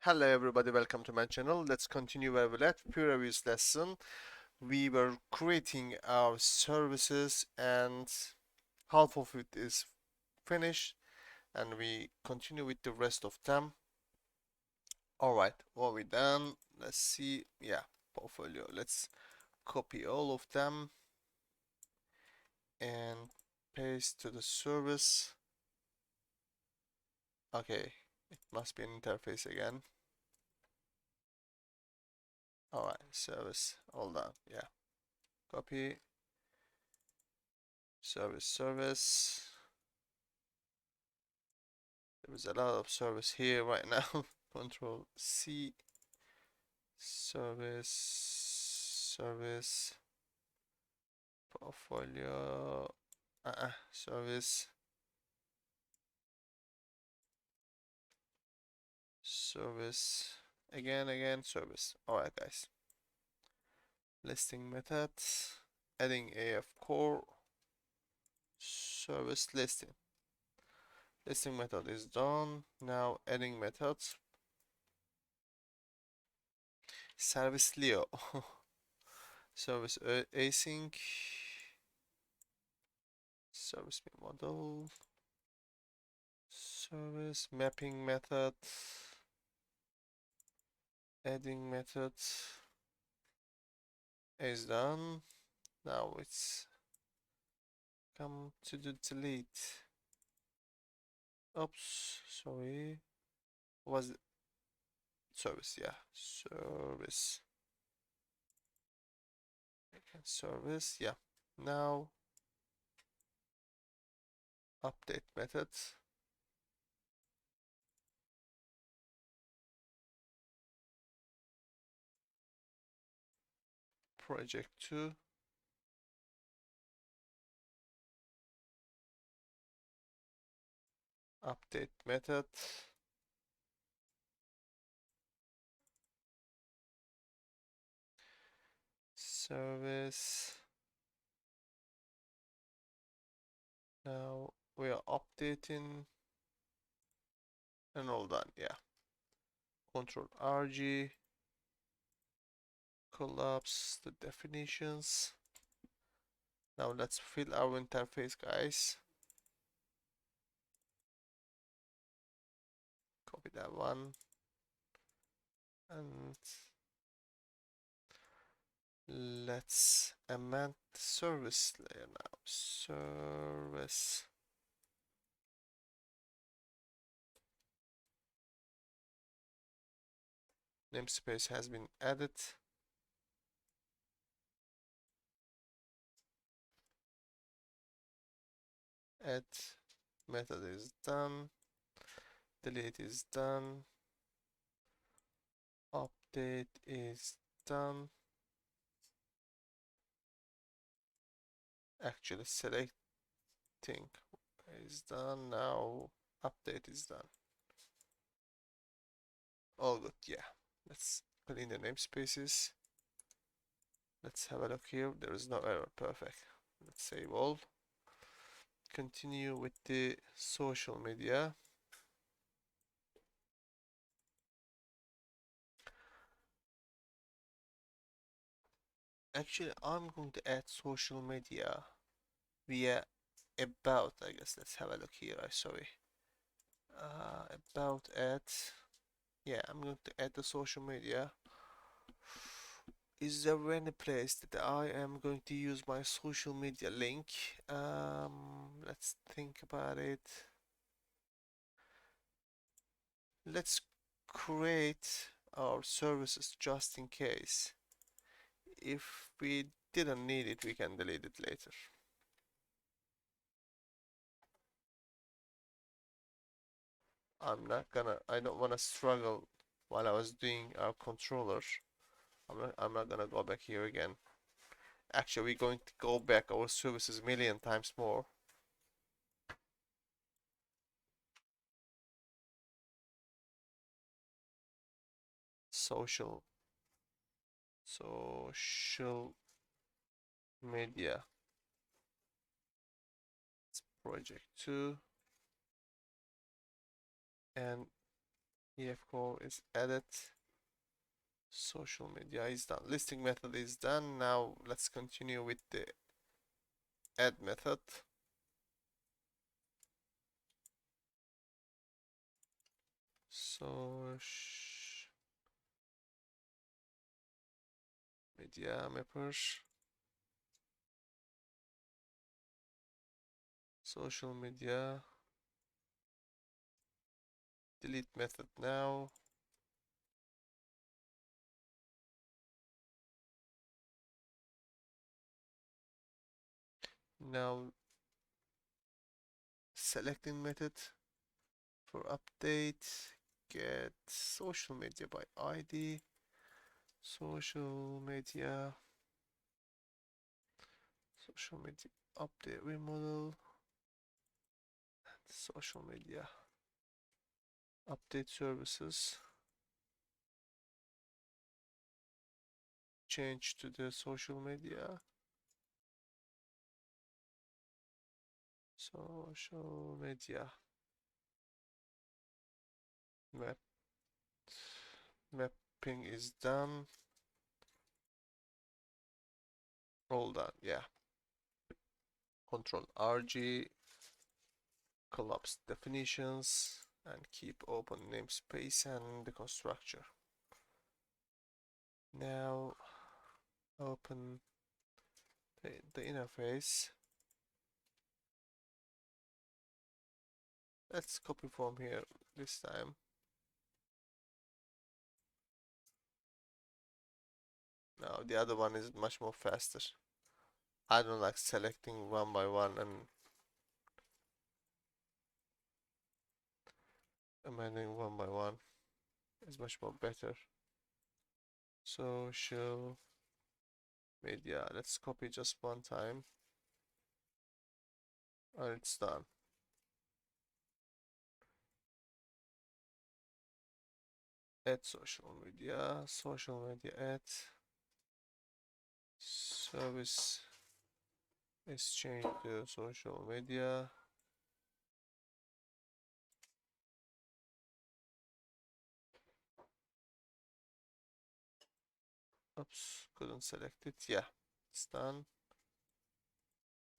Hello everybody, welcome to my channel. Let's continue where we left. Previous lesson, we were creating our services and half of it is finished and we continue with the rest of them. Alright, what we done? Let's see. Yeah, portfolio. Let's copy all of them and paste to the service. Okay, it must be an interface again. Alright, service, all done. Yeah, copy. Service. There is a lot of service here right now. Control C. Service. Portfolio. Service. Again, service. Alright, guys. Listing methods. Adding AF core. Service listing. Listing method is done. Now adding methods. Service Leo. Service async. Service model. Service mapping method. Adding method is done. Now it's come to the delete. Oops, sorry. Was it service? Yeah, service. Service, yeah. Now update method. Project 2. Update method. Service. Now we are updating and all done, yeah. Control RG. Collapse the definitions. Now let's fill our interface, guys. Copy that one. And let's amend the service layer now. Service. Namespace has been added. Add method is done. Delete is done. Update is done. Actually selecting is done. Now update is done. All good, yeah. Let's clean the namespaces. Let's have a look here. There is no error. Perfect. Let's save all. Continue with the social media. Actually, I'm going to add social media via about, I guess. Let's have a look here. I'm sorry. About add. Yeah, I'm going to add the social media. Is there any place that I am going to use my social media link? Let's think about it. Let's create our services just in case. If we didn't need it, we can delete it later. I don't wanna struggle while I was doing our controller. I'm not gonna go back here again. Actually, we're going to go back our services a million times more. Social media. It's project 2 and EF core is added. Social media is done. Listing method is done. Now let's continue with the add method. So media mappers, social media, delete method now. Now selecting method for update, get social media by ID, social media update remodel, social media update services, change to the social media, map mapping is done, all done. Yeah, control RG, collapse definitions, and keep open namespace and the constructor. Now open the interface. Let's copy from here this time. Now the other one is much more faster. I don't like selecting one by one and amending one by one. It's much more better. Social media. Let's copy just one time. And it's done. Add social media add. Service is changed to social media. Oops, couldn't select it. Yeah, it's done.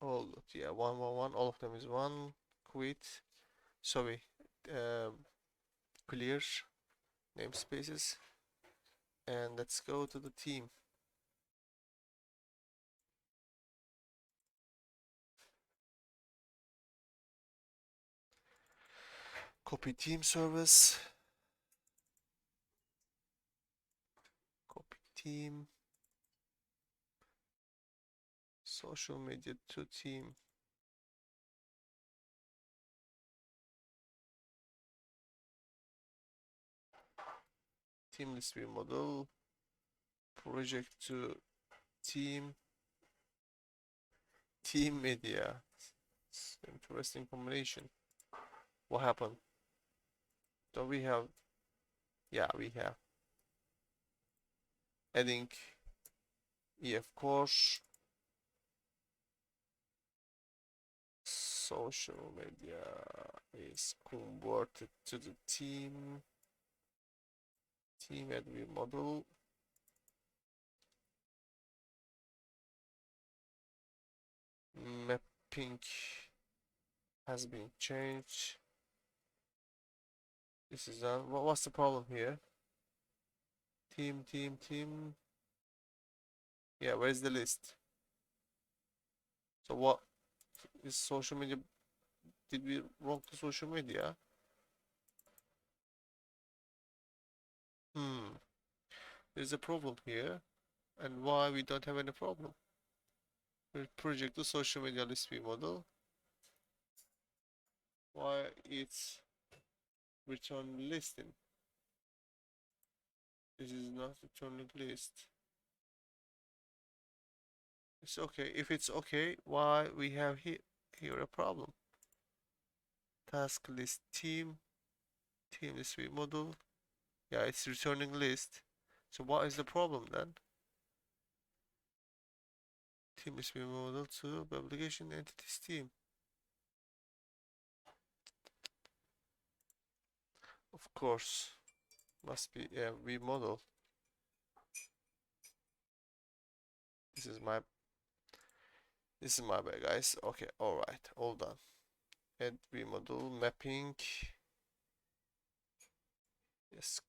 All yeah, one. All of them is one. Quit. Sorry. Clear namespaces. And let's go to the team. Copy team service. Copy team. Social media to team. Team list view model. Project to team. Team media. It's interesting combination. What happened? Don't we have? Yeah, we have. Adding EF course. Social media is converted to the team admin model. Mapping has been changed. This is done. What's the problem here? Team. Yeah, where's the list? So what is social media? Did we wrong to social media? There's a problem here. And why we don't have any problem? We project the social media list view model. Why it's return listing? This is not returning list. It's okay. If it's okay, why we have here a problem? Task list team list view model. Yeah, it's returning list. So what is the problem then? Team list view model to publication entities team. Of course. Must be a V model. This is my bad, guys. Okay, all right, all done. Add V model mapping. Yes,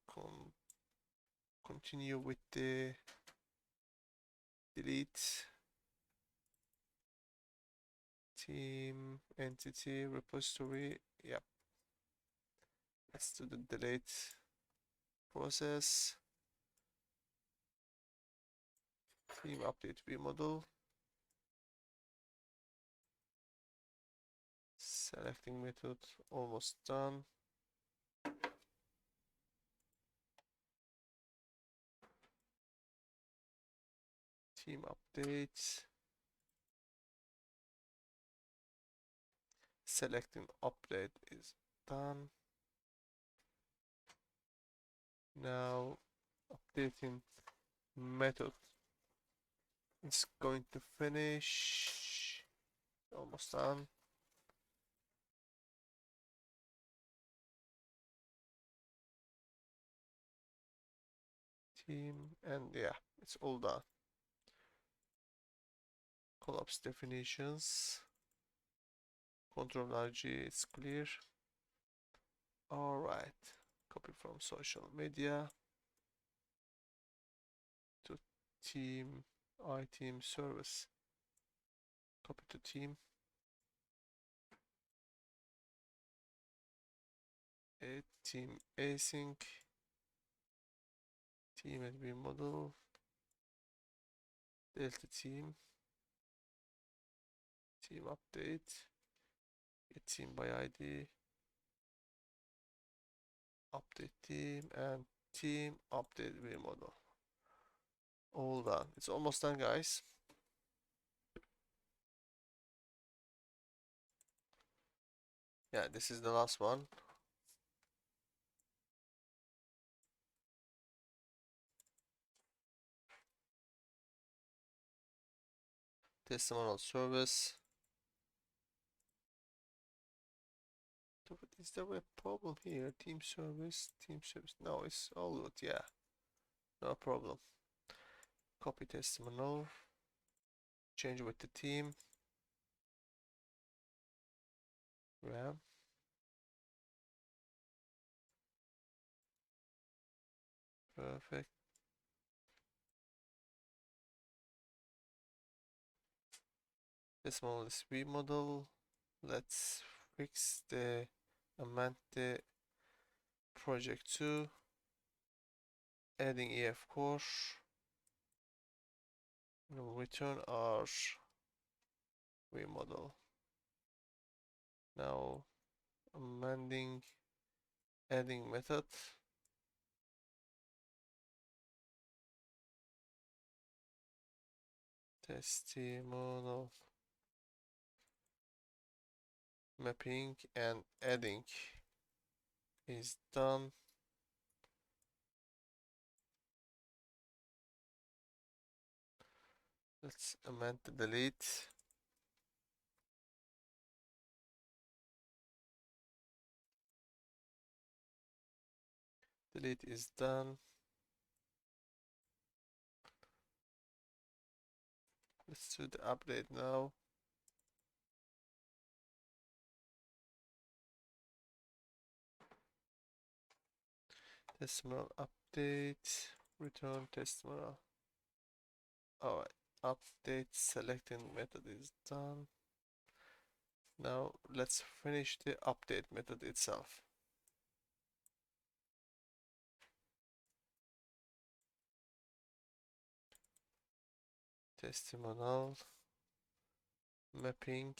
continue with the delete team entity repository. Yep. Let's do the delete process. Team update V model. Selecting method almost done. Team update. Selecting update is done. Now updating method is going to finish. Almost done. Team, and yeah, it's all done. Collapse definitions. Control RG is clear. All right. Copy from social media to team, iTeam service. Copy to team. A team async. Team admin model. Delta team. Team update. Get team by ID. Update team and team update V model. All done. It's almost done, guys. Yeah, this is the last one. Testimonial service. Is there a problem here? Team service, team service. No, it's all good. Yeah, no problem. Copy testimonial. Change with the team. RAM. Perfect. Testimonial is V model. Let's fix the amend the project to adding EF core. We'll return our V model. Now amending adding method. Testimonial mapping and adding is done. Let's amend the delete. Delete is done. Let's do the update now. Testimonial update. Return testimonial. Alright. Update selecting method is done. Now let's finish the update method itself. Testimonial mapping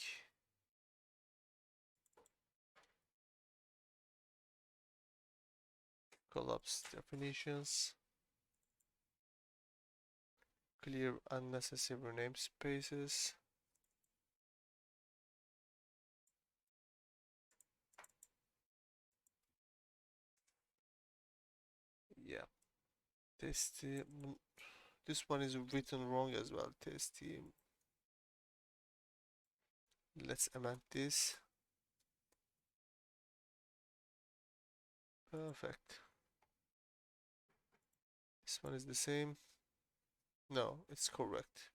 collapse definitions, clear unnecessary namespaces, yeah, test team. This one is written wrong as well. Test team. Let's amend this. Perfect. This one is the same. No, it's correct.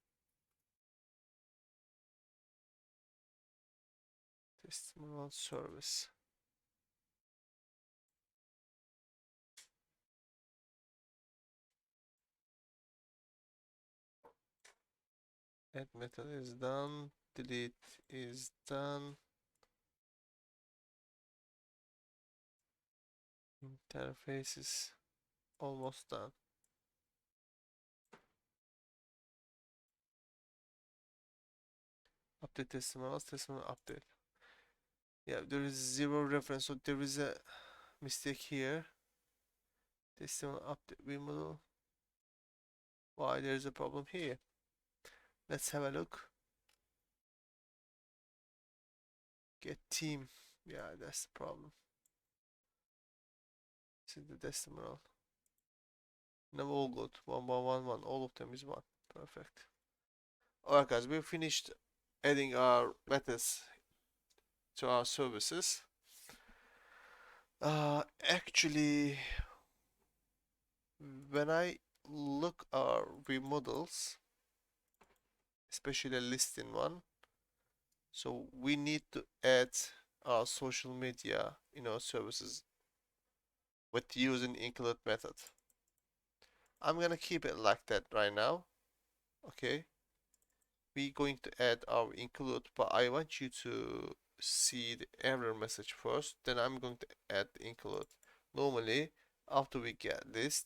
Testimonial service. Add method is done. Delete is done. Interface is almost done. Update testimonials, testimonial update. Yeah, there is zero reference, so there is a mistake here. Testimonial update vModel. Why there is a problem here? Let's have a look. Get team. Yeah, that's the problem. This is the testimonial. Now all good. 1, 1, 1, 1. All of them is 1. Perfect. Alright guys, we finished adding our methods to our services. Actually, when I look our vModels, especially a listing one, so we need to add our social media, services with using include method. I'm gonna keep it like that right now. Okay, we're going to add our include, but I want you to see the error message first, then I'm going to add the include. Normally, after we get list,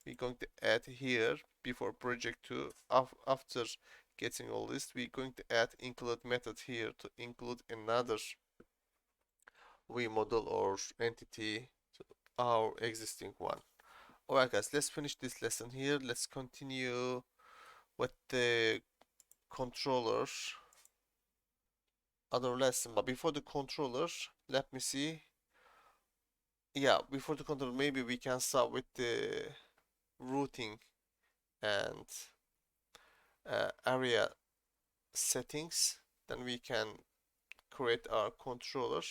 we're going to add here before project 2. After getting all list, we're going to add include method here to include another vModel or entity to our existing one. Alright guys, let's finish this lesson here. Let's continue with the controller other lesson, but before the controller, let me see. Yeah, before the controller, maybe we can start with the routing and area settings. Then we can create our controller.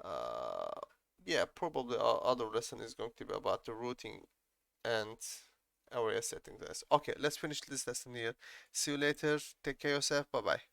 uh, yeah, probably our other lesson is going to be about the routing and area settings. Okay, let's finish this lesson here. See you later. Take care of yourself. Bye bye.